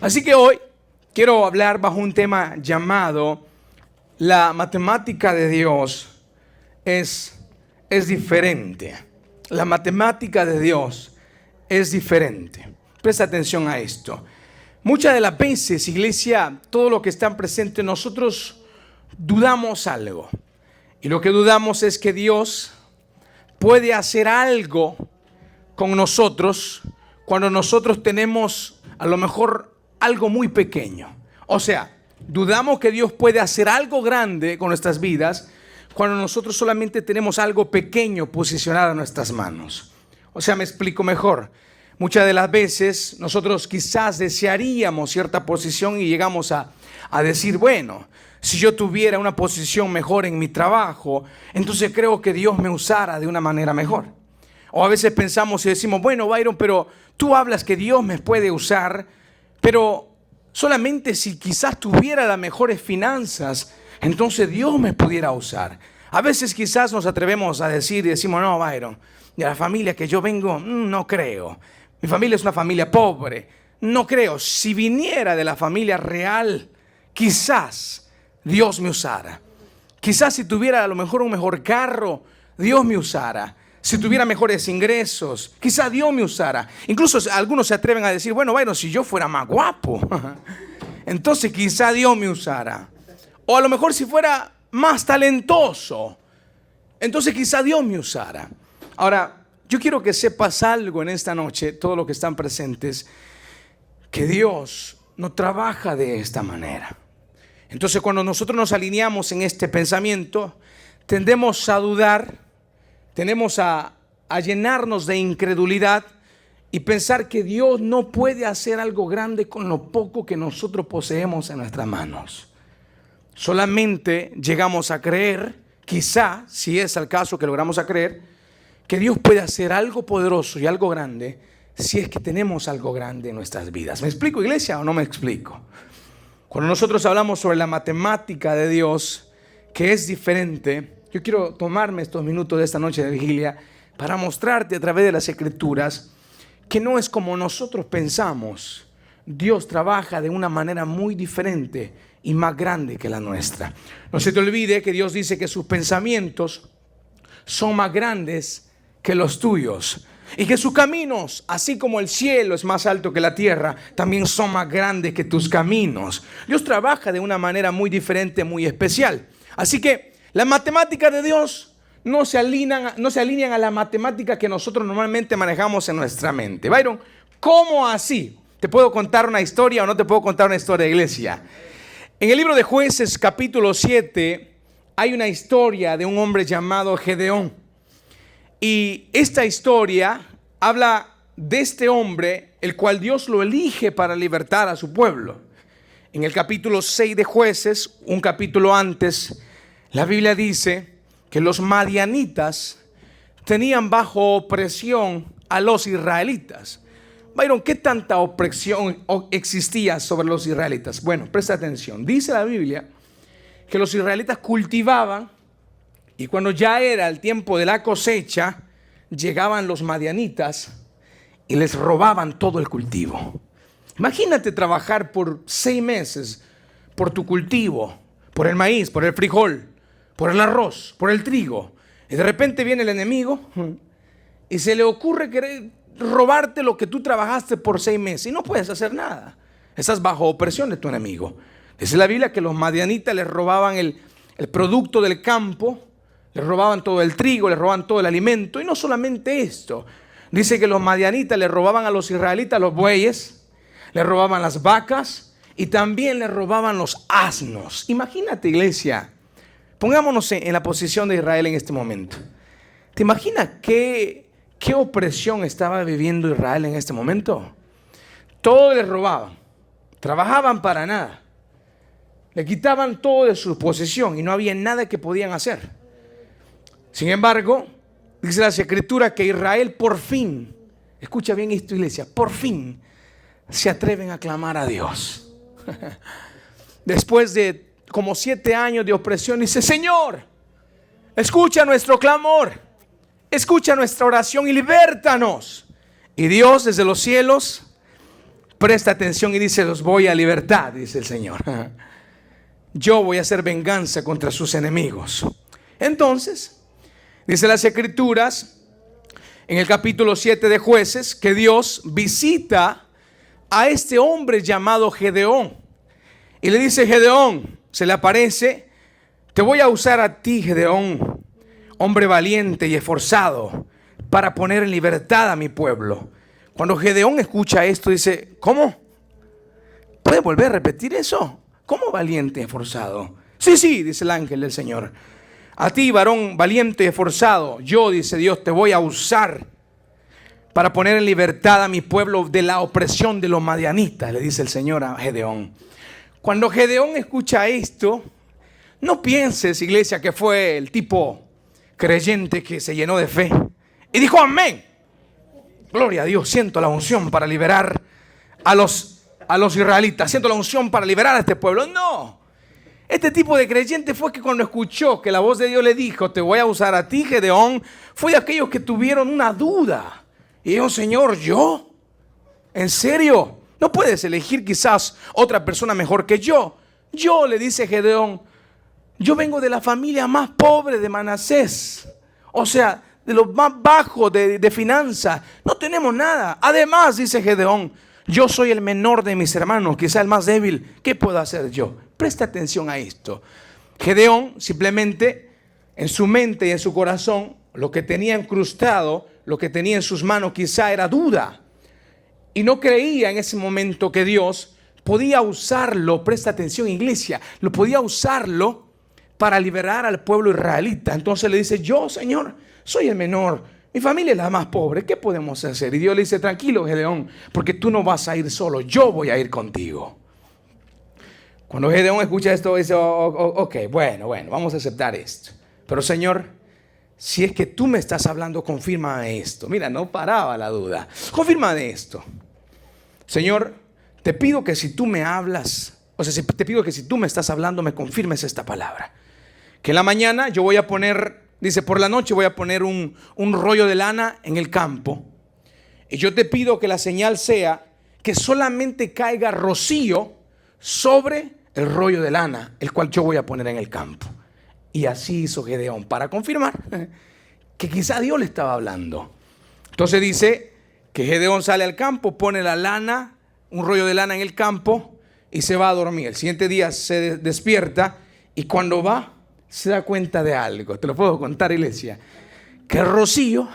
Así que hoy quiero hablar bajo un tema llamado la matemática de Dios es diferente. La matemática de Dios es diferente. Presta atención a esto. Muchas de las veces, iglesia, todo lo que está presente, nosotros dudamos algo. Y lo que dudamos es que Dios puede hacer algo con nosotros cuando nosotros tenemos a lo mejor algo muy pequeño. O sea, dudamos que Dios puede hacer algo grande con nuestras vidas cuando nosotros solamente tenemos algo pequeño posicionado en nuestras manos. O sea, me explico mejor. Muchas de las veces nosotros quizás desearíamos cierta posición y llegamos a decir, bueno, si yo tuviera una posición mejor en mi trabajo, entonces creo que Dios me usara de una manera mejor. O a veces pensamos y decimos, bueno, Byron, pero tú hablas que Dios me puede usar, pero solamente si quizás tuviera las mejores finanzas, entonces Dios me pudiera usar. A veces quizás nos atrevemos a decir y decimos, no, Byron, de la familia que yo vengo, no creo. Mi familia es una familia pobre, no creo. Si viniera de la familia real, quizás Dios me usara. Quizás si tuviera a lo mejor un mejor carro, Dios me usara. Si tuviera mejores ingresos, quizás Dios me usara. Incluso algunos se atreven a decir, bueno, si yo fuera más guapo, entonces quizás Dios me usara. O a lo mejor si fuera más talentoso, entonces quizás Dios me usara. Ahora, yo quiero que sepas algo en esta noche, todos los que están presentes, que Dios no trabaja de esta manera. Entonces, cuando nosotros nos alineamos en este pensamiento, tendemos a dudar, tendemos a llenarnos de incredulidad y pensar que Dios no puede hacer algo grande con lo poco que nosotros poseemos en nuestras manos. Solamente llegamos a creer, quizá, si es el caso que logramos a creer, que Dios puede hacer algo poderoso y algo grande si es que tenemos algo grande en nuestras vidas. ¿Me explico, iglesia, o no me explico? Cuando nosotros hablamos sobre la matemática de Dios, que es diferente, yo quiero tomarme estos minutos de esta noche de vigilia para mostrarte a través de las Escrituras que no es como nosotros pensamos. Dios trabaja de una manera muy diferente y más grande que la nuestra. No se te olvide que Dios dice que sus pensamientos son más grandes que los tuyos y que sus caminos, así como el cielo es más alto que la tierra, también son más grandes que tus caminos. Dios trabaja de una manera muy diferente, muy especial. Así que las matemáticas de Dios no se alinean a la matemática que nosotros normalmente manejamos en nuestra mente. Byron, ¿cómo así? ¿Te puedo contar una historia o no te puedo contar una historia, iglesia? En el libro de Jueces, capítulo 7, hay una historia de un hombre llamado Gedeón. Y esta historia habla de este hombre, el cual Dios lo elige para libertar a su pueblo. En el capítulo 6 de Jueces, un capítulo antes, la Biblia dice que los madianitas tenían bajo opresión a los israelitas. Byron, ¿qué tanta opresión existía sobre los israelitas? Bueno, presta atención. Dice la Biblia que los israelitas cultivaban y cuando ya era el tiempo de la cosecha, llegaban los madianitas y les robaban todo el cultivo. Imagínate trabajar por 6 meses por tu cultivo, por el maíz, por el frijol, por el arroz, por el trigo. Y de repente viene el enemigo y se le ocurre querer robarte lo que tú trabajaste por 6 meses y no puedes hacer nada. Estás bajo opresión de tu enemigo. Dice la Biblia que los madianitas les robaban el producto del campo, les robaban todo el trigo, les robaban todo el alimento. Y no solamente esto, dice que los madianitas les robaban a los israelitas los bueyes, les robaban las vacas y también les robaban los asnos. Imagínate, iglesia, pongámonos en la posición de Israel en este momento. ¿Te imaginas qué opresión estaba viviendo Israel en este momento? Todo les robaban, trabajaban para nada, le quitaban todo de su posesión y no había nada que podían hacer. Sin embargo, dice la Escritura que Israel por fin, escucha bien esto, iglesia, por fin se atreven a clamar a Dios. Después de como 7 años de opresión, dice: Señor, escucha nuestro clamor, escucha nuestra oración y libértanos. Y Dios desde los cielos presta atención y dice: los voy a libertar, dice el Señor. Yo voy a hacer venganza contra sus enemigos. Entonces, dice las Escrituras, en el capítulo 7 de Jueces, que Dios visita a este hombre llamado Gedeón. Y le dice: Gedeón, se le aparece: te voy a usar a ti, Gedeón, hombre valiente y esforzado, para poner en libertad a mi pueblo. Cuando Gedeón escucha esto, dice: ¿cómo? ¿Puede volver a repetir eso? ¿Cómo valiente y esforzado? Sí, sí, dice el ángel del Señor. A ti, varón valiente y esforzado, yo, dice Dios, te voy a usar para poner en libertad a mi pueblo de la opresión de los madianitas, le dice el Señor a Gedeón. Cuando Gedeón escucha esto, no pienses, iglesia, que fue el tipo creyente que se llenó de fe y dijo: amén. Gloria a Dios, siento la unción para liberar a los israelitas, siento la unción para liberar a este pueblo. No, este tipo de creyente fue que cuando escuchó que la voz de Dios le dijo: te voy a usar a ti, Gedeón, fue de aquellos que tuvieron una duda y dijo: Señor, ¿yo? ¿En serio? ¿No puedes elegir quizás otra persona mejor que yo? Yo, le dice Gedeón, yo vengo de la familia más pobre de Manasés, o sea, de los más bajos de finanzas. No tenemos nada. Además, dice Gedeón, yo soy el menor de mis hermanos, quizá el más débil. ¿Qué puedo hacer yo? Presta atención a esto. Gedeón simplemente en su mente y en su corazón, lo que tenía incrustado, lo que tenía en sus manos quizá era duda. Y no creía en ese momento que Dios podía usarlo. Presta atención, iglesia. Lo podía usarlo para liberar al pueblo israelita. Entonces le dice: yo, Señor, soy el menor, mi familia es la más pobre, ¿qué podemos hacer? Y Dios le dice: tranquilo, Gedeón, porque tú no vas a ir solo, yo voy a ir contigo. Cuando Gedeón escucha esto, dice: ok, bueno, vamos a aceptar esto. Pero Señor, si es que tú me estás hablando, confirma esto. Mira, no paraba la duda. Confirma de esto. Señor, te pido que si tú me hablas, te pido que si tú me estás hablando, me confirmes esta palabra. Que en la mañana yo voy a poner, dice, por la noche voy a poner un rollo de lana en el campo. Y yo te pido que la señal sea que solamente caiga rocío sobre el rollo de lana, el cual yo voy a poner en el campo. Y así hizo Gedeón para confirmar que quizá Dios le estaba hablando. Entonces dice que Gedeón sale al campo, pone la lana, un rollo de lana en el campo y se va a dormir. El siguiente día se despierta y cuando va se da cuenta de algo. Te lo puedo contar, iglesia. Que el rocío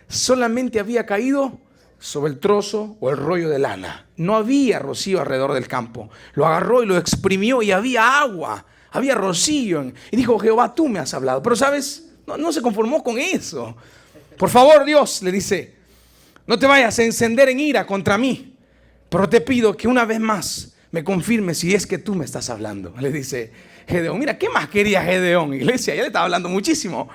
solamente había caído sobre el trozo o el rollo de lana. No había rocío alrededor del campo. Lo agarró y lo exprimió y había agua. Había rocío. Y dijo: Jehová, tú me has hablado. Pero sabes, no se conformó con eso. Por favor, Dios, le dice, no te vayas a encender en ira contra mí, pero te pido que una vez más me confirmes si es que tú me estás hablando. Le dice Gedeón. Mira, ¿qué más quería Gedeón, iglesia? Ya le estaba hablando muchísimo.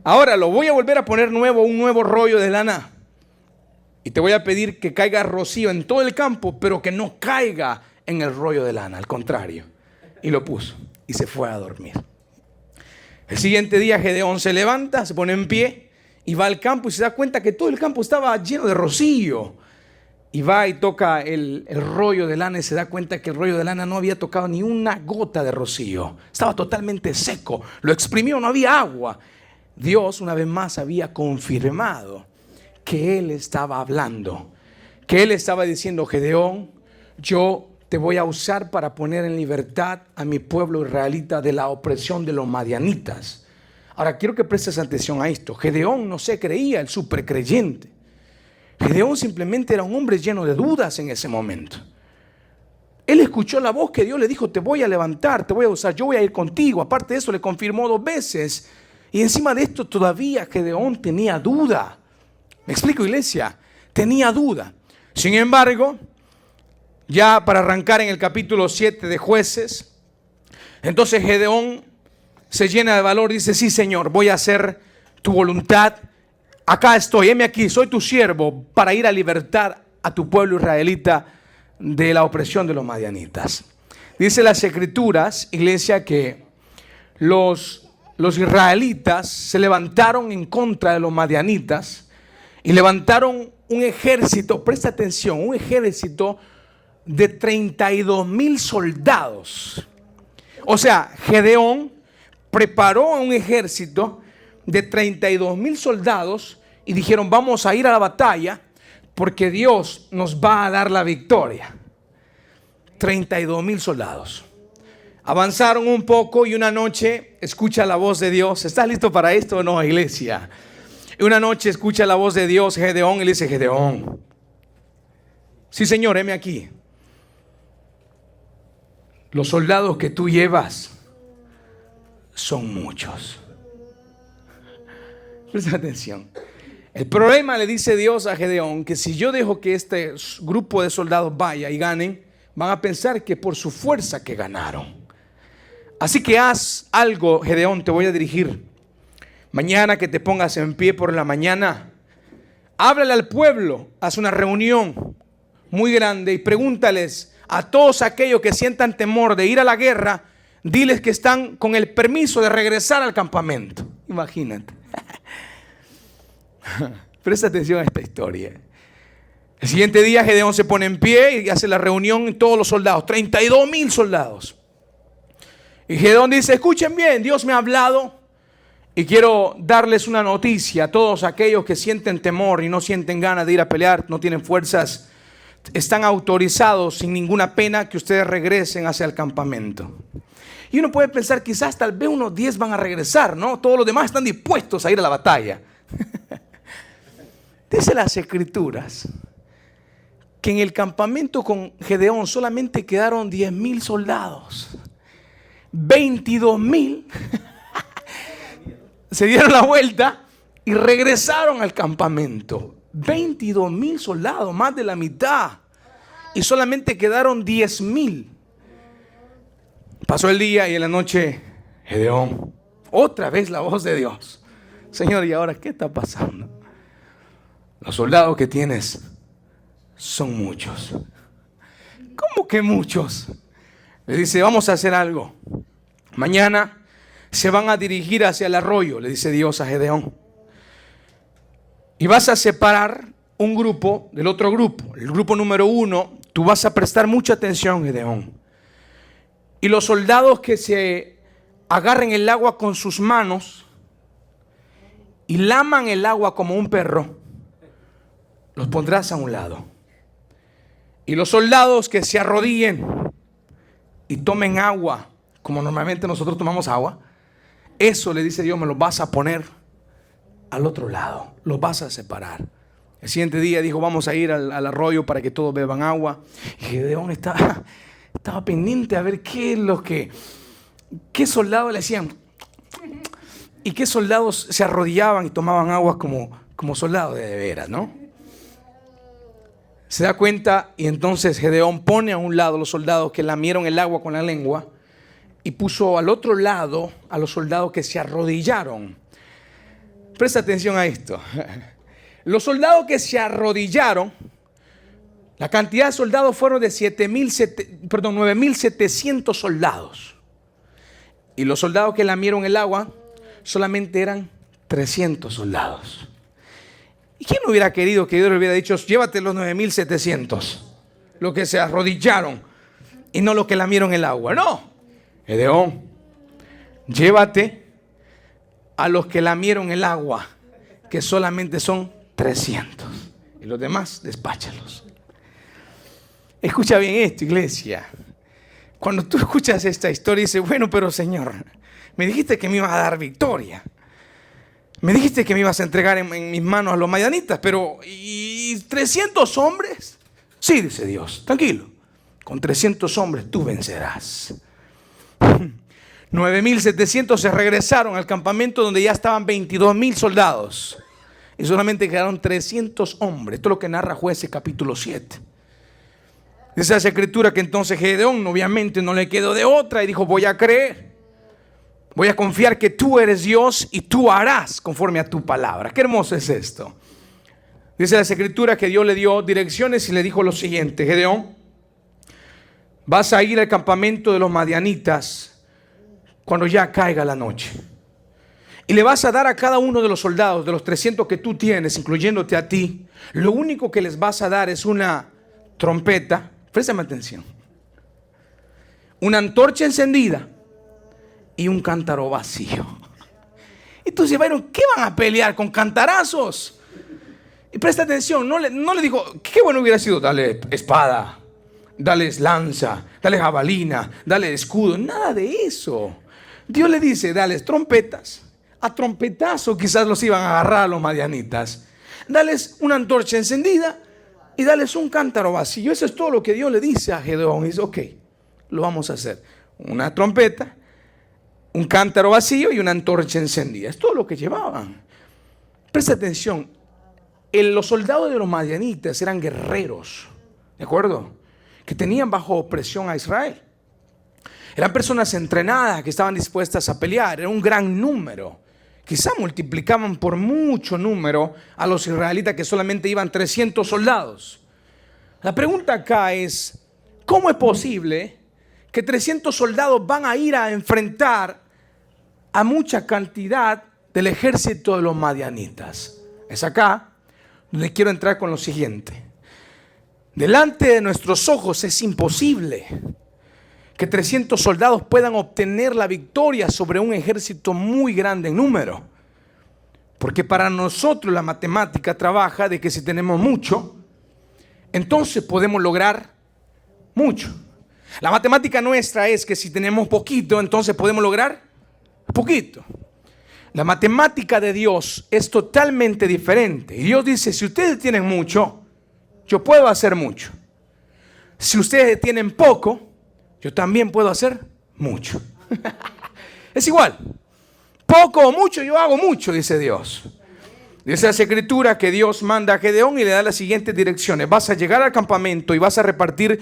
Ahora lo voy a volver a poner un nuevo rollo de lana. Y te voy a pedir que caiga rocío en todo el campo, pero que no caiga en el rollo de lana, al contrario. Y lo puso y se fue a dormir. El siguiente día Gedeón se levanta, se pone en pie y va al campo y se da cuenta que todo el campo estaba lleno de rocío. Y va y toca el rollo de lana y se da cuenta que el rollo de lana no había tocado ni una gota de rocío. Estaba totalmente seco. Lo exprimió, no había agua. Dios una vez más había confirmado que Él estaba hablando. Que Él estaba diciendo: Gedeón, yo te voy a usar para poner en libertad a mi pueblo israelita de la opresión de los madianitas. Ahora quiero que prestes atención a esto. Gedeón no se creía el supercreyente. Gedeón simplemente era un hombre lleno de dudas en ese momento. Él escuchó la voz que Dios le dijo: te voy a levantar, te voy a usar, yo voy a ir contigo. Aparte de eso le confirmó 2 veces. Y encima de esto todavía Gedeón tenía duda. ¿Me explico, iglesia? Tenía duda. Sin embargo, ya para arrancar en el capítulo 7 de Jueces, entonces Gedeón se llena de valor y dice: sí, Señor, voy a hacer tu voluntad. Acá estoy, heme aquí, soy tu siervo para ir a libertar a tu pueblo israelita de la opresión de los madianitas. Dice las Escrituras, iglesia, que los israelitas se levantaron en contra de los madianitas y levantaron un ejército, presta atención, un ejército de 32,000 soldados. O sea, Gedeón preparó a un ejército de 32,000 soldados y dijeron: vamos a ir a la batalla porque Dios nos va a dar la victoria. 32,000 soldados. Avanzaron un poco y una noche escucha la voz de Dios. ¿Estás listo para esto o no, iglesia? Y una noche escucha la voz de Dios, Gedeón, y le dice: Gedeón, sí señor, heme aquí. Los soldados que tú llevas son muchos. Presta atención. El problema, le dice Dios a Gedeón, que si yo dejo que este grupo de soldados vaya y ganen, van a pensar que por su fuerza que ganaron. Así que haz algo, Gedeón, te voy a dirigir. Mañana que te pongas en pie por la mañana, háblale al pueblo, haz una reunión muy grande y pregúntales a todos aquellos que sientan temor de ir a la guerra, diles que están con el permiso de regresar al campamento. Imagínate. Presta atención a esta historia. El siguiente día Gedeón se pone en pie y hace la reunión en todos los soldados, 32,000 soldados. Y Gedeón dice: escuchen bien, Dios me ha hablado y quiero darles una noticia a todos aquellos que sienten temor y no sienten ganas de ir a pelear, no tienen fuerzas. Están autorizados sin ninguna pena que ustedes regresen hacia el campamento. Y uno puede pensar, quizás tal vez unos 10 van a regresar, ¿no? Todos los demás están dispuestos a ir a la batalla. Dice las Escrituras que en el campamento con Gedeón solamente quedaron 10,000 soldados. 22,000 se dieron la vuelta y regresaron al campamento. 22,000 soldados, más de la mitad. Y solamente quedaron 10,000. Pasó el día y en la noche, Gedeón, otra vez la voz de Dios: Señor, ¿y ahora qué está pasando? Los soldados que tienes son muchos. ¿Cómo que muchos? Le dice: vamos a hacer algo. Mañana se van a dirigir hacia el arroyo, le dice Dios a Gedeón. Y vas a separar un grupo del otro grupo. El grupo número 1, tú vas a prestar mucha atención, Gedeón. Y los soldados que se agarren el agua con sus manos y laman el agua como un perro, los pondrás a un lado. Y los soldados que se arrodillen y tomen agua como normalmente nosotros tomamos agua, eso, le dice Dios, me lo vas a poner al otro lado, los vas a separar. El siguiente día dijo: vamos a ir al arroyo para que todos beban agua. Y Gedeón estaba pendiente a ver qué soldados le hacían y qué soldados se arrodillaban y tomaban agua como soldados de veras, ¿no? Se da cuenta y entonces Gedeón pone a un lado los soldados que lamieron el agua con la lengua y puso al otro lado a los soldados que se arrodillaron. Presta atención a esto. Los soldados que se arrodillaron, la cantidad de soldados fueron de 9,700 soldados. Y los soldados que lamieron el agua solamente eran 300 soldados. ¿Y quién hubiera querido que Dios le hubiera dicho: llévate los 9,700, los que se arrodillaron, y no los que lamieron el agua? No, Gedeón, llévate a los que lamieron el agua, que solamente son 300, y los demás despáchalos. Escucha bien esto, iglesia. Cuando tú escuchas esta historia, dices: bueno, pero Señor, me dijiste que me ibas a dar victoria. Me dijiste que me ibas a entregar en mis manos a los madianitas, pero ¿y 300 hombres? Sí, dice Dios, tranquilo. Con 300 hombres tú vencerás. 9,700 se regresaron al campamento donde ya estaban 22,000 soldados. Y solamente quedaron 300 hombres. Esto es lo que narra Jueces capítulo 7. Dice esa escritura que entonces Gedeón obviamente no le quedó de otra y dijo: voy a creer. Voy a confiar que tú eres Dios y tú harás conforme a tu palabra. Qué hermoso es esto. Dice la escritura que Dios le dio direcciones y le dijo lo siguiente: Gedeón, vas a ir al campamento de los madianitas cuando ya caiga la noche. Y le vas a dar a cada uno de los soldados, de los 300 que tú tienes, incluyéndote a ti, lo único que les vas a dar es una trompeta. Préstame atención. Una antorcha encendida y un cántaro vacío. Entonces, Byron, ¿qué van a pelear con cantarazos? Y presta atención, no le dijo, qué bueno hubiera sido, dale espada, dale lanza, dale jabalina, dale escudo, nada de eso. Dios le dice, dales trompetas. A trompetazo quizás los iban a agarrar a los madianitas. Dales una antorcha encendida y dales un cántaro vacío. Eso es todo lo que Dios le dice a Gedeón. Y dice, ok, lo vamos a hacer. Una trompeta, un cántaro vacío y una antorcha encendida. Es todo lo que llevaban. Presta atención. Los soldados de los madianitas eran guerreros, ¿de acuerdo? Que tenían bajo opresión a Israel. Eran personas entrenadas que estaban dispuestas a pelear. Era un gran número. Quizá multiplicaban por mucho número a los israelitas, que solamente iban 300 soldados. La pregunta acá es, ¿cómo es posible que 300 soldados van a ir a enfrentar a mucha cantidad del ejército de los madianitas? Es acá donde quiero entrar con lo siguiente. Delante de nuestros ojos es imposible que 300 soldados puedan obtener la victoria sobre un ejército muy grande en número. Porque para nosotros la matemática trabaja de que si tenemos mucho, entonces podemos lograr mucho. La matemática nuestra es que si tenemos poquito, entonces podemos lograr poquito. La matemática de Dios es totalmente diferente. Y Dios dice, si ustedes tienen mucho, yo puedo hacer mucho. Si ustedes tienen poco, yo también puedo hacer mucho. Es igual. Poco o mucho, yo hago mucho, dice Dios. Dice la Escritura que Dios manda a Gedeón y le da las siguientes direcciones. Vas a llegar al campamento y vas a repartir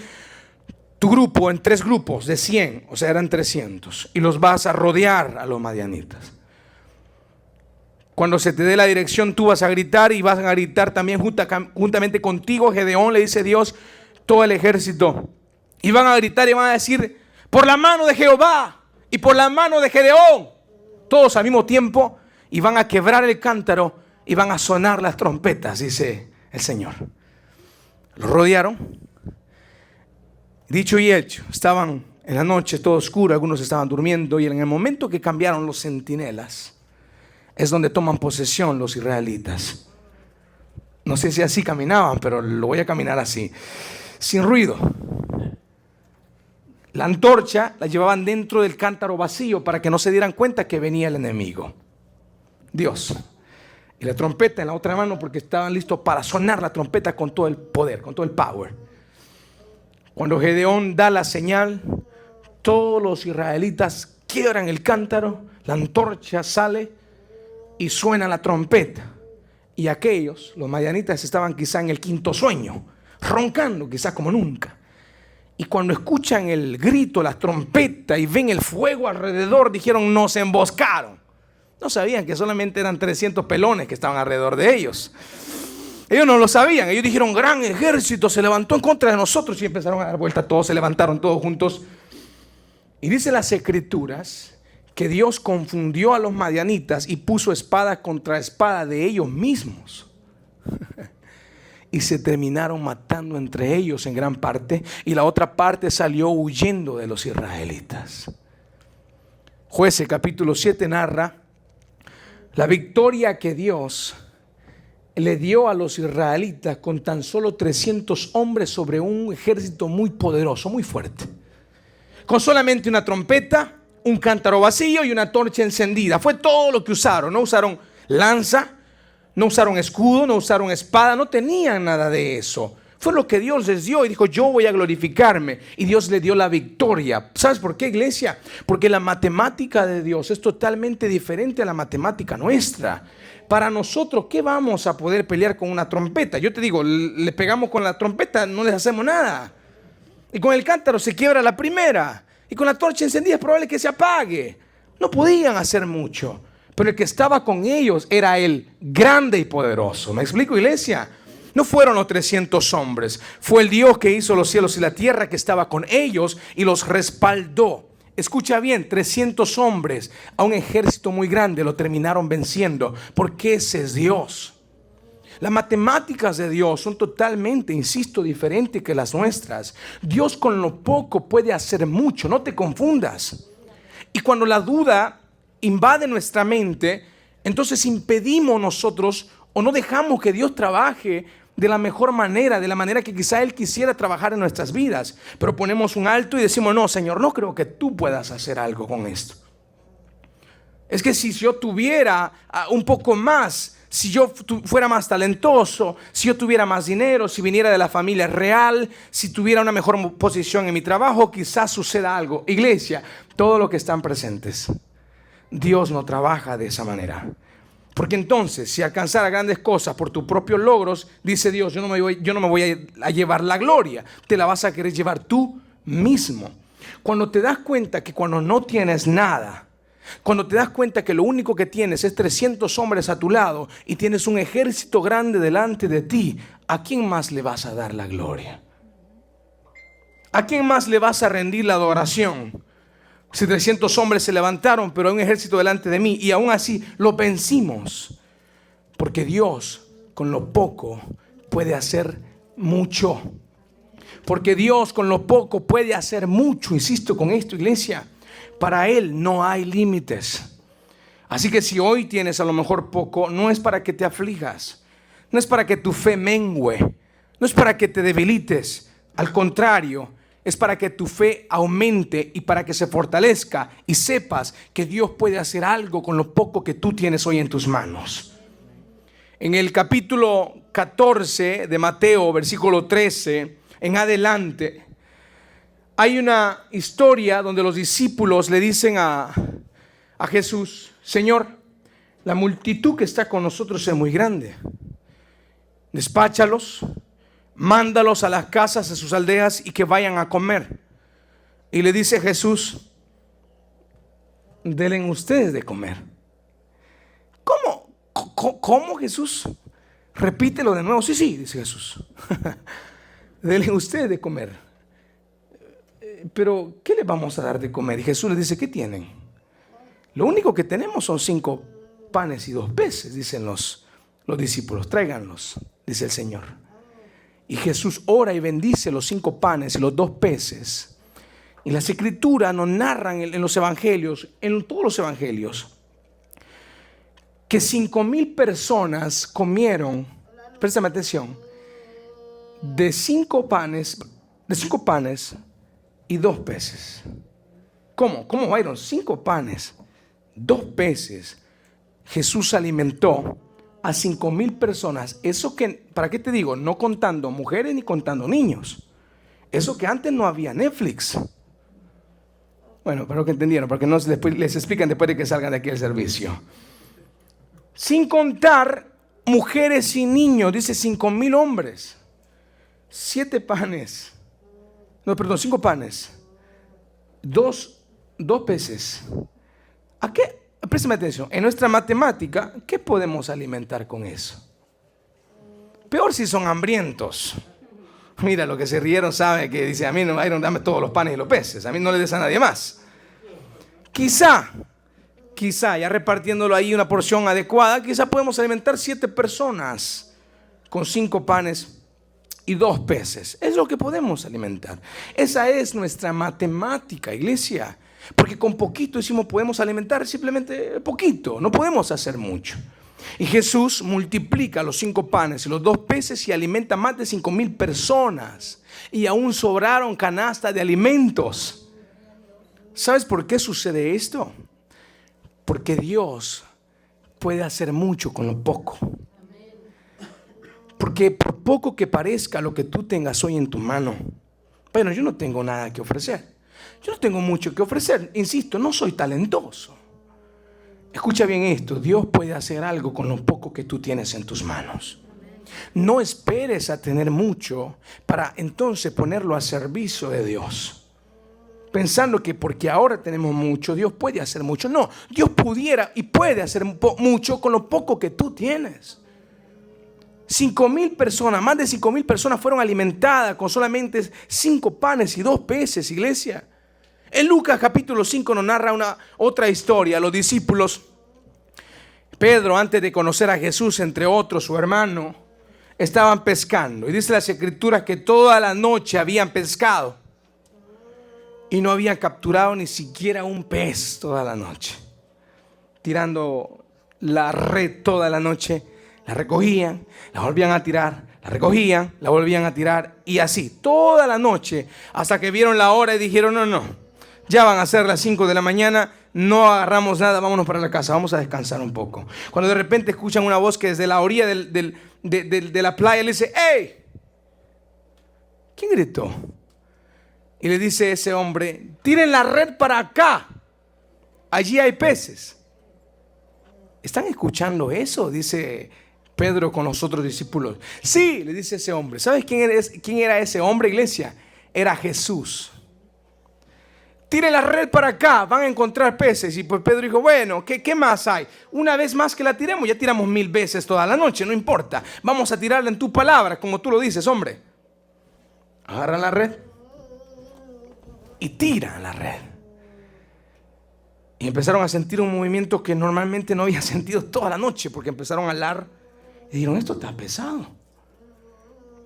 tu grupo en 3 grupos de 100, o sea, eran 300. Y los vas a rodear a los madianitas. Cuando se te dé la dirección, tú vas a gritar y vas a gritar también juntamente contigo, Gedeón, le dice Dios, todo el ejército. Y van a gritar y van a decir, por la mano de Jehová y por la mano de Gedeón. Todos al mismo tiempo, y van a quebrar el cántaro y van a sonar las trompetas, dice el Señor. Los rodearon. Dicho y hecho, estaban en la noche todo oscuro, algunos estaban durmiendo, y en el momento que cambiaron los centinelas, es donde toman posesión los israelitas. No sé si así caminaban, pero lo voy a caminar así, sin ruido. La antorcha la llevaban dentro del cántaro vacío para que no se dieran cuenta que venía el enemigo, Dios. Y la trompeta en la otra mano, porque estaban listos para sonar la trompeta con todo el poder, con todo el power. Cuando Gedeón da la señal, todos los israelitas quiebran el cántaro, la antorcha sale y suena la trompeta. Y aquellos, los madianitas, estaban quizá en el quinto sueño, roncando quizá como nunca. Y cuando escuchan el grito, la trompeta y ven el fuego alrededor, dijeron, nos emboscaron. No sabían que solamente eran 300 pelones que estaban alrededor de ellos. Ellos no lo sabían. Ellos dijeron, gran ejército se levantó en contra de nosotros, y empezaron a dar vuelta. Todos se levantaron, todos juntos. Y dice las Escrituras que Dios confundió a los madianitas y puso espada contra espada de ellos mismos. Y se terminaron matando entre ellos en gran parte, y la otra parte salió huyendo de los israelitas. Jueces capítulo 7 narra la victoria que Dios le dio a los israelitas con tan solo 300 hombres sobre un ejército muy poderoso, muy fuerte. Con solamente una trompeta, un cántaro vacío y una torcha encendida. Fue todo lo que usaron. No usaron lanza, no usaron escudo, no usaron espada, no tenían nada de eso. Fue lo que Dios les dio y dijo, yo voy a glorificarme. Y Dios le dio la victoria. ¿Sabes por qué, iglesia? Porque la matemática de Dios es totalmente diferente a la matemática nuestra. Para nosotros, ¿qué vamos a poder pelear con una trompeta? Yo te digo, le pegamos con la trompeta, no les hacemos nada. Y con el cántaro se quiebra la primera. Y con la torcha encendida es probable que se apague. No podían hacer mucho. Pero el que estaba con ellos era el grande y poderoso. ¿Me explico, iglesia? No fueron los 300 hombres. Fue el Dios que hizo los cielos y la tierra que estaba con ellos y los respaldó. escucha bien, 300 hombres a un ejército muy grande lo terminaron venciendo, porque ese es Dios. Las matemáticas de Dios son totalmente, insisto, diferentes que las nuestras. Dios con lo poco puede hacer mucho, no te confundas. Y cuando la duda invade nuestra mente, entonces impedimos nosotros o no dejamos que Dios trabaje de la mejor manera, de la manera que quizá Él quisiera trabajar en nuestras vidas. Pero ponemos un alto y decimos, no, Señor, no creo que tú puedas hacer algo con esto. Es que si yo tuviera un poco más, si yo fuera más talentoso, si yo tuviera más dinero, si viniera de la familia real, si tuviera una mejor posición en mi trabajo, quizás suceda algo. Iglesia, todos los que están presentes, Dios no trabaja de esa manera. Porque entonces, si alcanzara grandes cosas por tus propios logros, dice Dios, yo no me voy a llevar la gloria, te la vas a querer llevar tú mismo. Cuando te das cuenta que cuando no tienes nada, cuando te das cuenta que lo único que tienes es 300 hombres a tu lado y tienes un ejército grande delante de ti, ¿a quién más le vas a dar la gloria? ¿A quién más le vas a rendir la adoración? Si 300 hombres se levantaron, pero hay un ejército delante de mí y aún así lo vencimos. Porque Dios con lo poco puede hacer mucho. Porque Dios con lo poco puede hacer mucho. Insisto con esto, iglesia. Para Él no hay límites. Así que si hoy tienes a lo mejor poco, no es para que te aflijas, no es para que tu fe mengüe, no es para que te debilites. Al contrario, es para que tu fe aumente y para que se fortalezca y sepas que Dios puede hacer algo con lo poco que tú tienes hoy en tus manos. En el capítulo 14 de Mateo, versículo 13 en adelante, hay una historia donde los discípulos le dicen a Jesús, Señor, la multitud que está con nosotros es muy grande. Despáchalos, mándalos a las casas de sus aldeas y que vayan a comer. Y le dice Jesús, denle ustedes de comer. ¿Cómo Jesús? Repítelo de nuevo. Sí, dice Jesús. Denle ustedes de comer. Pero, ¿qué les vamos a dar de comer? Y Jesús les dice, ¿qué tienen? Lo único que tenemos son 5 panes y 2 peces, dicen los discípulos. Tráiganlos, dice el Señor. Y Jesús ora y bendice los 5 panes y los 2 peces. Y las escrituras nos narran en los evangelios, en todos los evangelios, que 5,000 personas comieron, préstame atención, de 5 panes y 2 peces. ¿Cómo, Byron? 5 panes, 2 peces. Jesús alimentó a 5,000 personas. Eso que, ¿para qué te digo? No contando mujeres ni contando niños. Eso que antes no había Netflix. Bueno, para lo que entendieron, porque no les explican después de que salgan de aquí el servicio. Sin contar mujeres y niños, dice 5,000 hombres. 5 panes, 2 peces. ¿A qué? Préstame atención. En nuestra matemática, ¿qué podemos alimentar con eso? Peor si son hambrientos. Mira, lo que se rieron sabe que dice, a mí no, Iron, dame todos los panes y los peces. A mí no le des a nadie más. Quizá, ya repartiéndolo ahí una porción adecuada, quizá podemos alimentar 7 personas con 5 panes y 2 peces. Es lo que podemos alimentar. Esa es nuestra matemática, iglesia. Porque con poquito decimos podemos alimentar simplemente poquito. No podemos hacer mucho. Y Jesús multiplica los 5 panes y los 2 peces y alimenta más de 5,000 personas. Y aún sobraron canastas de alimentos. ¿Sabes por qué sucede esto? Porque Dios puede hacer mucho con lo poco. Porque por poco que parezca lo que tú tengas hoy en tu mano, bueno, yo no tengo nada que ofrecer. Yo no tengo mucho que ofrecer. Insisto, no soy talentoso. Escucha bien esto. Dios puede hacer algo con lo poco que tú tienes en tus manos. No esperes a tener mucho para entonces ponerlo a servicio de Dios, pensando que porque ahora tenemos mucho, Dios puede hacer mucho. No, Dios pudiera y puede hacer mucho con lo poco que tú tienes. 5,000 personas, más de 5,000 personas fueron alimentadas con solamente 5 panes y 2 peces, iglesia. En Lucas capítulo 5 nos narra otra historia. Los discípulos, Pedro, antes de conocer a Jesús, entre otros su hermano, estaban pescando. Y dice las escrituras que toda la noche habían pescado y no habían capturado ni siquiera un pez toda la noche. Tirando la red toda la noche, la recogían, la volvían a tirar, la recogían, la volvían a tirar, y así toda la noche, hasta que vieron la hora y dijeron: no, ya van a ser las 5 de la mañana, no agarramos nada, vámonos para la casa, vamos a descansar un poco. Cuando de repente escuchan una voz que desde la orilla de la playa le dice: ¡hey! ¿Quién gritó? Y le dice ese hombre: tiren la red para acá, allí hay peces. ¿Están escuchando eso?, dice Pedro con los otros discípulos. Sí, le dice ese hombre. ¿Sabes quién era ese hombre, iglesia? Era Jesús. Tiren la red para acá, van a encontrar peces. Y pues Pedro dijo: bueno, ¿qué más hay? Una vez más que la tiremos, ya tiramos 1000 veces toda la noche, no importa. Vamos a tirarla en tu palabra, como tú lo dices, hombre. Agarran la red y tiran la red. Y empezaron a sentir un movimiento que normalmente no habían sentido toda la noche, porque empezaron a alar y dijeron: esto está pesado.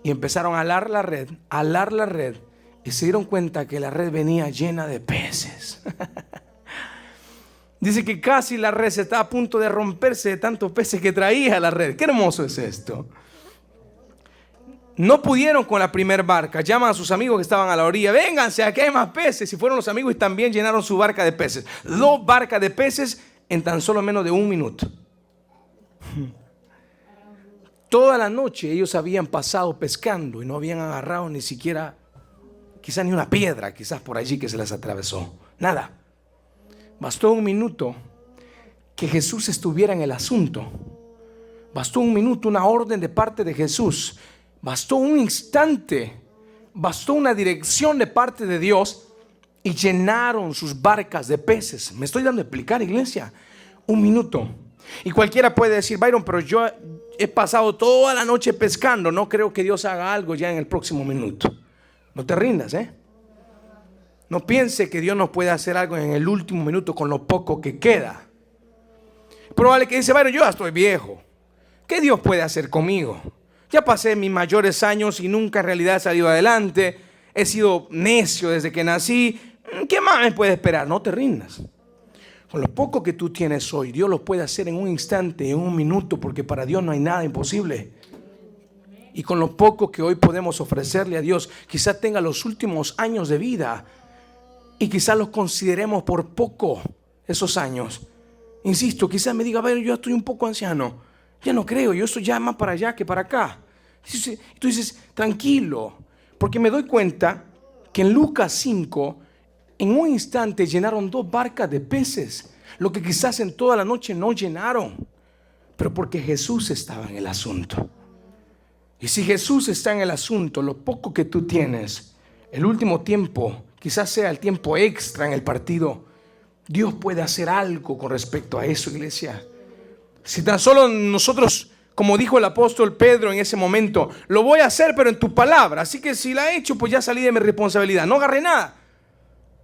Y empezaron a alar la red, y se dieron cuenta que la red venía llena de peces. Dice que casi la red se estaba a punto de romperse de tantos peces que traía la red. Qué hermoso es esto. No pudieron con la primer barca. Llaman a sus amigos que estaban a la orilla: vénganse, aquí hay más peces. Y fueron los amigos y también llenaron su barca de peces. 2 barcas de peces en tan solo menos de 1 minuto. Toda la noche ellos habían pasado pescando y no habían agarrado ni siquiera, quizás ni una piedra, quizás por allí que se les atravesó. Nada. Bastó 1 minuto que Jesús estuviera en el asunto. Bastó 1 minuto, una orden de parte de Jesús. Bastó un instante, bastó una dirección de parte de Dios y llenaron sus barcas de peces. Me estoy dando a explicar, iglesia. 1 minuto. Y cualquiera puede decir: Byron, pero yo he pasado toda la noche pescando, no creo que Dios haga algo ya en el próximo minuto. No te rindas, No piense que Dios no puede hacer algo en el último minuto con lo poco que queda. Probable que dice: Byron, yo ya estoy viejo, ¿qué Dios puede hacer conmigo? Ya pasé mis mayores años y nunca en realidad he salido adelante. He sido necio desde que nací. ¿Qué más me puede esperar? No te rindas. Con lo poco que tú tienes hoy, Dios lo puede hacer en un instante, en 1 minuto, porque para Dios no hay nada imposible. Y con lo poco que hoy podemos ofrecerle a Dios, quizás tenga los últimos años de vida y quizás los consideremos por poco esos años. Insisto, quizás me diga: bueno, yo estoy un poco anciano, ya no creo, yo estoy ya más para allá que para acá. Y tú dices: tranquilo, porque me doy cuenta que en Lucas 5, en un instante llenaron 2 barcas de peces, lo que quizás en toda la noche no llenaron, pero porque Jesús estaba en el asunto. Y si Jesús está en el asunto, lo poco que tú tienes, el último tiempo, quizás sea el tiempo extra en el partido, Dios puede hacer algo con respecto a eso, iglesia. Si tan solo nosotros, como dijo el apóstol Pedro en ese momento: lo voy a hacer pero en tu palabra, así que si la he hecho, pues ya salí de mi responsabilidad, no agarré nada.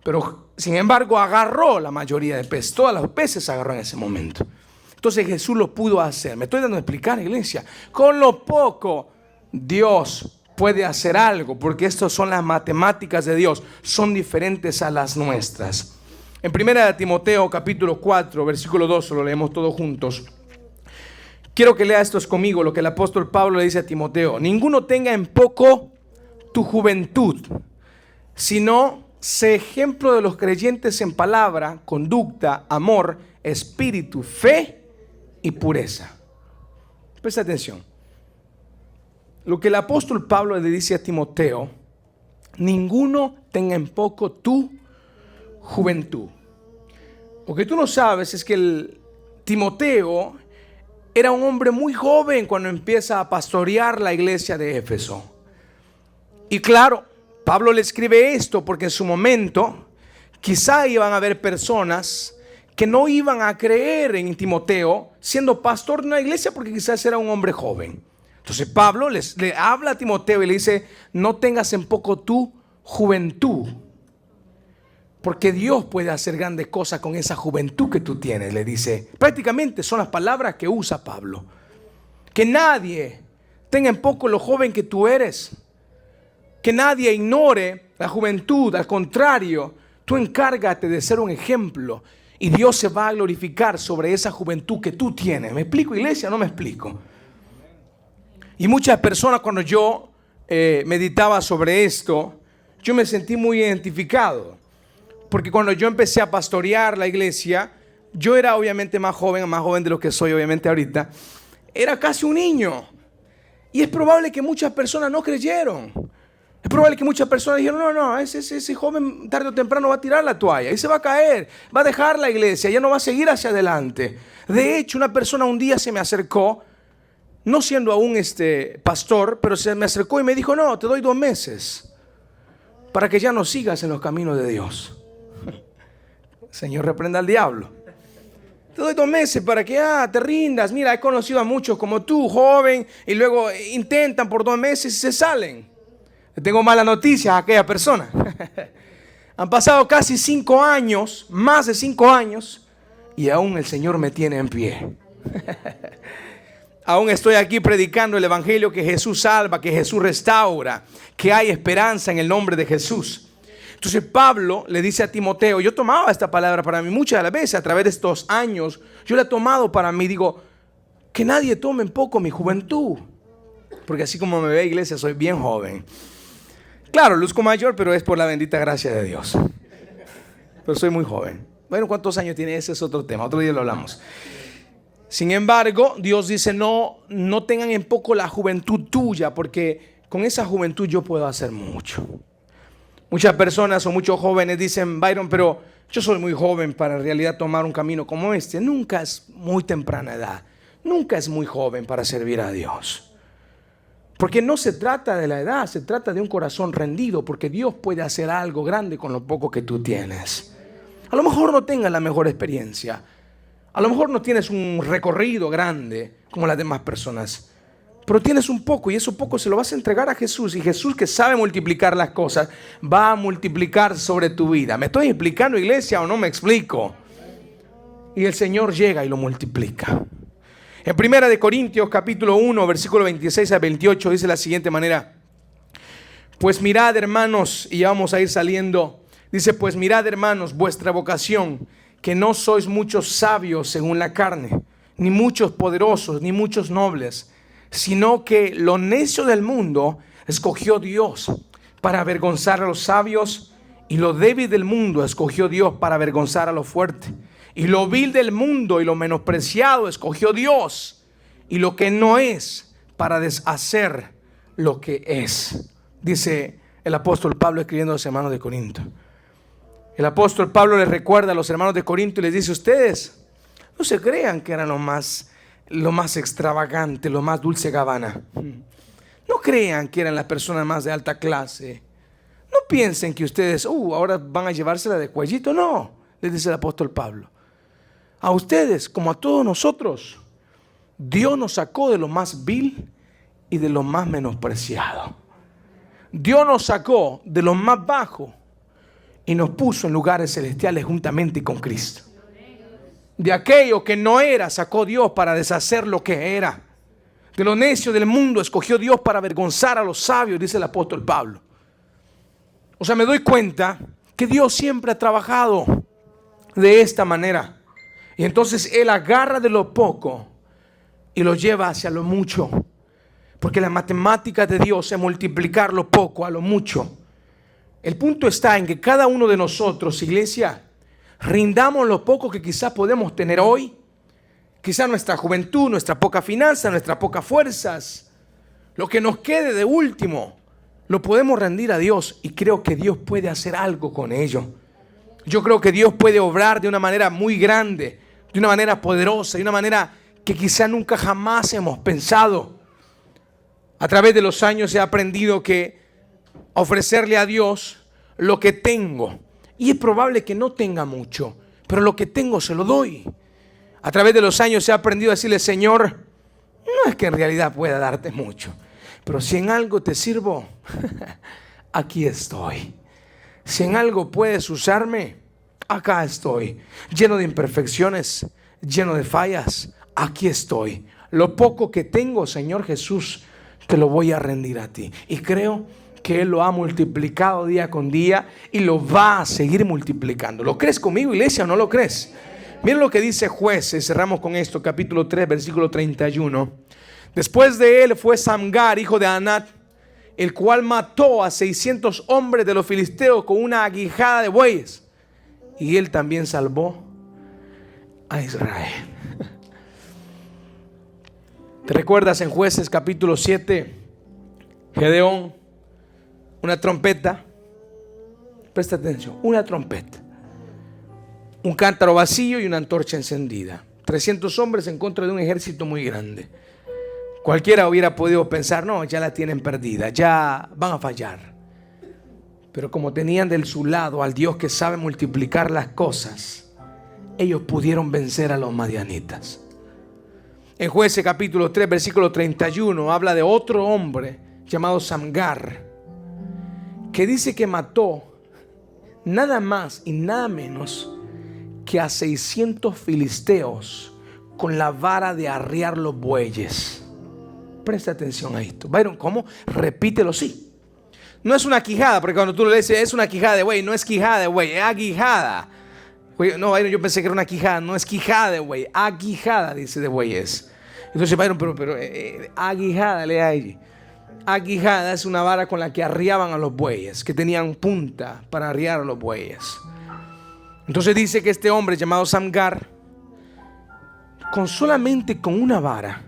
Pero sin embargo agarró la mayoría de peces, todos los peces agarró en ese momento. Entonces Jesús lo pudo hacer. Me estoy dando a explicar, iglesia. Con lo poco Dios puede hacer algo, porque estas son las matemáticas de Dios, son diferentes a las nuestras. En 1 Timoteo capítulo 4 versículo 2, lo leemos todos juntos. Quiero que lea esto conmigo, lo que el apóstol Pablo le dice a Timoteo: ninguno tenga en poco tu juventud, sino sé ejemplo de los creyentes en palabra, conducta, amor, espíritu, fe y pureza. Presta atención. Lo que el apóstol Pablo le dice a Timoteo: ninguno tenga en poco tu juventud. Lo que tú no sabes es que Timoteo era un hombre muy joven cuando empieza a pastorear la iglesia de Éfeso. Y claro, Pablo le escribe esto porque en su momento quizá iban a haber personas que no iban a creer en Timoteo siendo pastor de una iglesia, porque quizás era un hombre joven. Entonces Pablo le habla a Timoteo y le dice: no tengas en poco tu juventud. Porque Dios puede hacer grandes cosas con esa juventud que tú tienes, le dice. Prácticamente son las palabras que usa Pablo. Que nadie tenga en poco lo joven que tú eres. Que nadie ignore la juventud. Al contrario, tú encárgate de ser un ejemplo. Y Dios se va a glorificar sobre esa juventud que tú tienes. ¿Me explico, iglesia? No me explico. Y muchas personas, cuando yo meditaba sobre esto, yo me sentí muy identificado. Porque cuando yo empecé a pastorear la iglesia, yo era obviamente más joven de lo que soy obviamente ahorita. Era casi un niño. Y es probable que muchas personas no creyeron. Es probable que muchas personas dijeron, no, ese joven tarde o temprano va a tirar la toalla y se va a caer, va a dejar la iglesia, ya no va a seguir hacia adelante. De hecho, una persona un día se me acercó, no siendo aún pastor, pero se me acercó y me dijo, no, te doy 2 meses para que ya no sigas en los caminos de Dios. Señor, reprenda al diablo. Te doy 2 meses para que te rindas. Mira, he conocido a muchos como tú, joven, y luego intentan por 2 meses y se salen. Le tengo malas noticias a aquella persona. Han pasado casi 5 años, más de 5 años, y aún el Señor me tiene en pie. Aún estoy aquí predicando el evangelio, que Jesús salva, que Jesús restaura, que hay esperanza en el nombre de Jesús. Entonces Pablo le dice a Timoteo, yo tomaba esta palabra para mí muchas de las veces a través de estos años, yo la he tomado para mí, digo, que nadie tome en poco mi juventud, porque así como me ve, iglesia, soy bien joven. Claro, luzco mayor, pero es por la bendita gracia de Dios. Pero soy muy joven. Bueno, ¿cuántos años tiene? Ese es otro tema, otro día lo hablamos. Sin embargo, Dios dice, no tengan en poco la juventud tuya, porque con esa juventud yo puedo hacer mucho. Muchas personas o muchos jóvenes dicen, Byron, pero yo soy muy joven para en realidad tomar un camino como este. Nunca es muy temprana edad. Nunca es muy joven para servir a Dios. Porque no se trata de la edad, se trata de un corazón rendido, porque Dios puede hacer algo grande con lo poco que tú tienes. A lo mejor no tengas la mejor experiencia. A lo mejor no tienes un recorrido grande como las demás personas. Pero tienes un poco y eso poco se lo vas a entregar a Jesús. Y Jesús, que sabe multiplicar las cosas, va a multiplicar sobre tu vida. ¿Me estoy explicando, iglesia, o no me explico? Y el Señor llega y lo multiplica. En 1 Corintios capítulo 1, versículo 26 a 28 dice de la siguiente manera. Pues mirad, hermanos, y ya vamos a ir saliendo. Dice, pues mirad, hermanos, vuestra vocación, que no sois muchos sabios según la carne, ni muchos poderosos, ni muchos nobles, sino que lo necio del mundo escogió Dios para avergonzar a los sabios, y lo débil del mundo escogió Dios para avergonzar a lo fuerte, y lo vil del mundo y lo menospreciado escogió Dios, y lo que no es, para deshacer lo que es. Dice el apóstol Pablo escribiendo a los hermanos de Corinto. El apóstol Pablo les recuerda a los hermanos de Corinto y les dice, ustedes no se crean que eran lo más extravagante, lo más dulce gabana. No crean que eran las personas más de alta clase. No piensen que ustedes, ahora van a llevársela de cuellito. No, les dice el apóstol Pablo. A ustedes, como a todos nosotros, Dios nos sacó de lo más vil y de lo más menospreciado. Dios nos sacó de lo más bajo y nos puso en lugares celestiales juntamente con Cristo. De aquello que no era, sacó Dios para deshacer lo que era. De lo necio del mundo escogió Dios para avergonzar a los sabios, dice el apóstol Pablo. O sea, me doy cuenta que Dios siempre ha trabajado de esta manera. Y entonces Él agarra de lo poco y lo lleva hacia lo mucho. Porque la matemática de Dios es multiplicar lo poco a lo mucho. El punto está en que cada uno de nosotros, iglesia, rindamos lo poco que quizás podemos tener hoy. Quizás nuestra juventud, nuestra poca finanza, nuestras pocas fuerzas. Lo que nos quede de último, lo podemos rendir a Dios. Y creo que Dios puede hacer algo con ello. Yo creo que Dios puede obrar de una manera muy grande, de una manera poderosa, de una manera que quizá nunca jamás hemos pensado. A través de los años he aprendido que ofrecerle a Dios lo que tengo. Y es probable que no tenga mucho, pero lo que tengo se lo doy. A través de los años he aprendido a decirle, Señor, no es que en realidad pueda darte mucho, pero si en algo te sirvo, aquí estoy. Si en algo puedes usarme, acá estoy, lleno de imperfecciones, lleno de fallas, aquí estoy. Lo poco que tengo, Señor Jesús, te lo voy a rendir a ti. Y creo que Él lo ha multiplicado día con día y lo va a seguir multiplicando. ¿Lo crees conmigo, iglesia, o no lo crees? Miren lo que dice Jueces, cerramos con esto, capítulo 3, versículo 31. Después de él fue Samgar, hijo de Anat, el cual mató a 600 hombres de los filisteos con una aguijada de bueyes. Y él también salvó a Israel. ¿Te recuerdas en Jueces capítulo 7? Gedeón, una trompeta. Presta atención, una trompeta, un cántaro vacío y una antorcha encendida. 300 hombres en contra de un ejército muy grande. Cualquiera hubiera podido pensar, no, ya la tienen perdida, ya van a fallar. Pero como tenían de su lado al Dios que sabe multiplicar las cosas, ellos pudieron vencer a los madianitas. En Jueces capítulo 3, versículo 31, habla de otro hombre llamado Samgar, que dice que mató nada más y nada menos que a 600 filisteos con la vara de arriar los bueyes. Presta atención a esto. Byron, ¿cómo? Repítelo, sí. No es una quijada, porque cuando tú le dices es una quijada de buey, no es quijada de buey, es aguijada. No, Byron, yo pensé que era una quijada, no es quijada de buey, aguijada, dice, de bueyes. Entonces, Byron, pero aguijada, lea ahí. Aguijada es una vara con la que arriaban a los bueyes, que tenían punta para arriar a los bueyes. Entonces dice que este hombre llamado Samgar, solamente con una vara,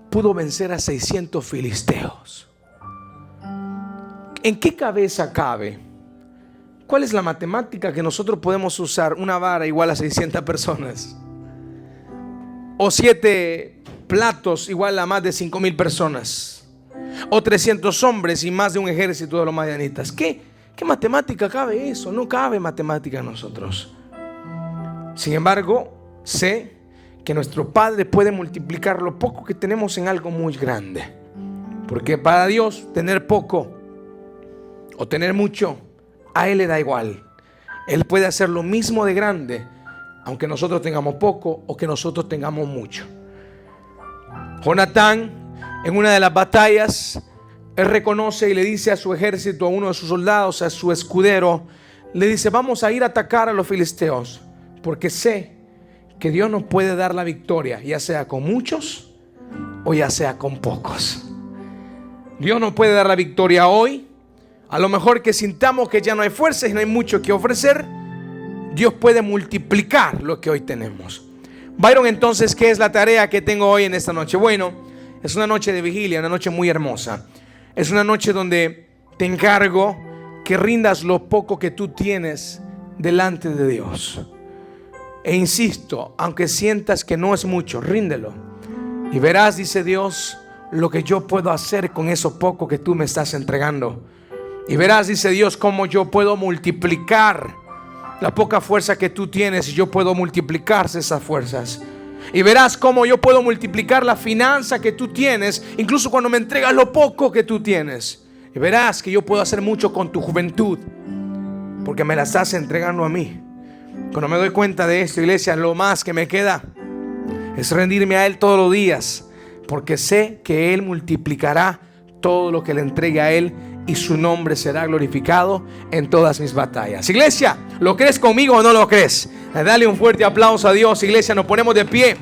pudo vencer a 600 filisteos. ¿En qué cabeza cabe? ¿Cuál es la matemática que nosotros podemos usar? Una vara igual a 600 personas. O 7 platos igual a más de 5,000 personas. O 300 hombres y más de un ejército de los madianitas. ¿Qué matemática cabe eso? No cabe matemática en nosotros. Sin embargo, sé que nuestro Padre puede multiplicar lo poco que tenemos en algo muy grande. Porque para Dios tener poco o tener mucho, a Él le da igual. Él puede hacer lo mismo de grande, aunque nosotros tengamos poco o que nosotros tengamos mucho. Jonatán, en una de las batallas, él reconoce y le dice a su ejército, a uno de sus soldados, a su escudero, le dice: vamos a ir a atacar a los filisteos, porque sé que Dios nos puede dar la victoria, ya sea con muchos o ya sea con pocos. Dios nos puede dar la victoria hoy. A lo mejor que sintamos que ya no hay fuerzas y no hay mucho que ofrecer, Dios puede multiplicar lo que hoy tenemos. Byron, entonces, ¿qué es la tarea que tengo hoy en esta noche? Bueno, es una noche de vigilia, una noche muy hermosa. Es una noche donde te encargo que rindas lo poco que tú tienes delante de Dios. E insisto, aunque sientas que no es mucho, ríndelo. Y verás, dice Dios, lo que yo puedo hacer con eso poco que tú me estás entregando. Y verás, dice Dios, cómo yo puedo multiplicar la poca fuerza que tú tienes, y yo puedo multiplicarse esas fuerzas. Y verás cómo yo puedo multiplicar la finanza que tú tienes, incluso cuando me entregas lo poco que tú tienes. Y verás que yo puedo hacer mucho con tu juventud, porque me la estás entregando a mí. Cuando me doy cuenta de esto, iglesia, lo más que me queda es rendirme a Él todos los días, porque sé que Él multiplicará todo lo que le entregue a Él, y su nombre será glorificado en todas mis batallas. Iglesia, ¿lo crees conmigo o no lo crees? Dale un fuerte aplauso a Dios. Iglesia, nos ponemos de pie.